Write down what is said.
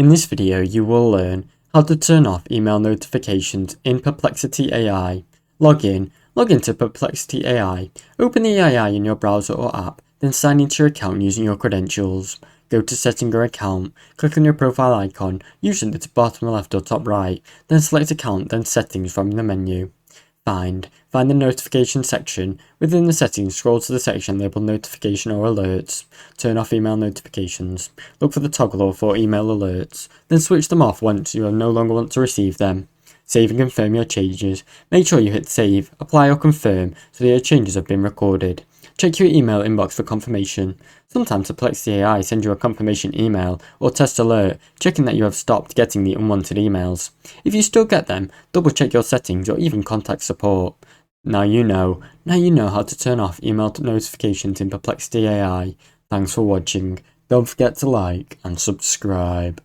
In this video, you will learn how to turn off email notifications in Perplexity AI. Log into Perplexity AI, open the AI in your browser or app, then sign into your account using your credentials. Go to Setting Your Account, click on your profile icon, usually at the bottom left or top right, then select Account, then Settings from the menu. Find the notification section. Within the settings, scroll to the section labeled Notification or Alerts. Turn off email notifications. Look for the toggle for email alerts. Then switch them off once you no longer want to receive them. Save and confirm your changes. Make sure you hit Save, Apply or Confirm so that your changes have been recorded. Check your email inbox for confirmation. Sometimes Perplexity AI sends you a confirmation email or test alert, checking that you have stopped getting the unwanted emails. If you still get them, double check your settings or even contact support. Now you know how to turn off email notifications in Perplexity AI. Thanks for watching. Don't forget to like and subscribe.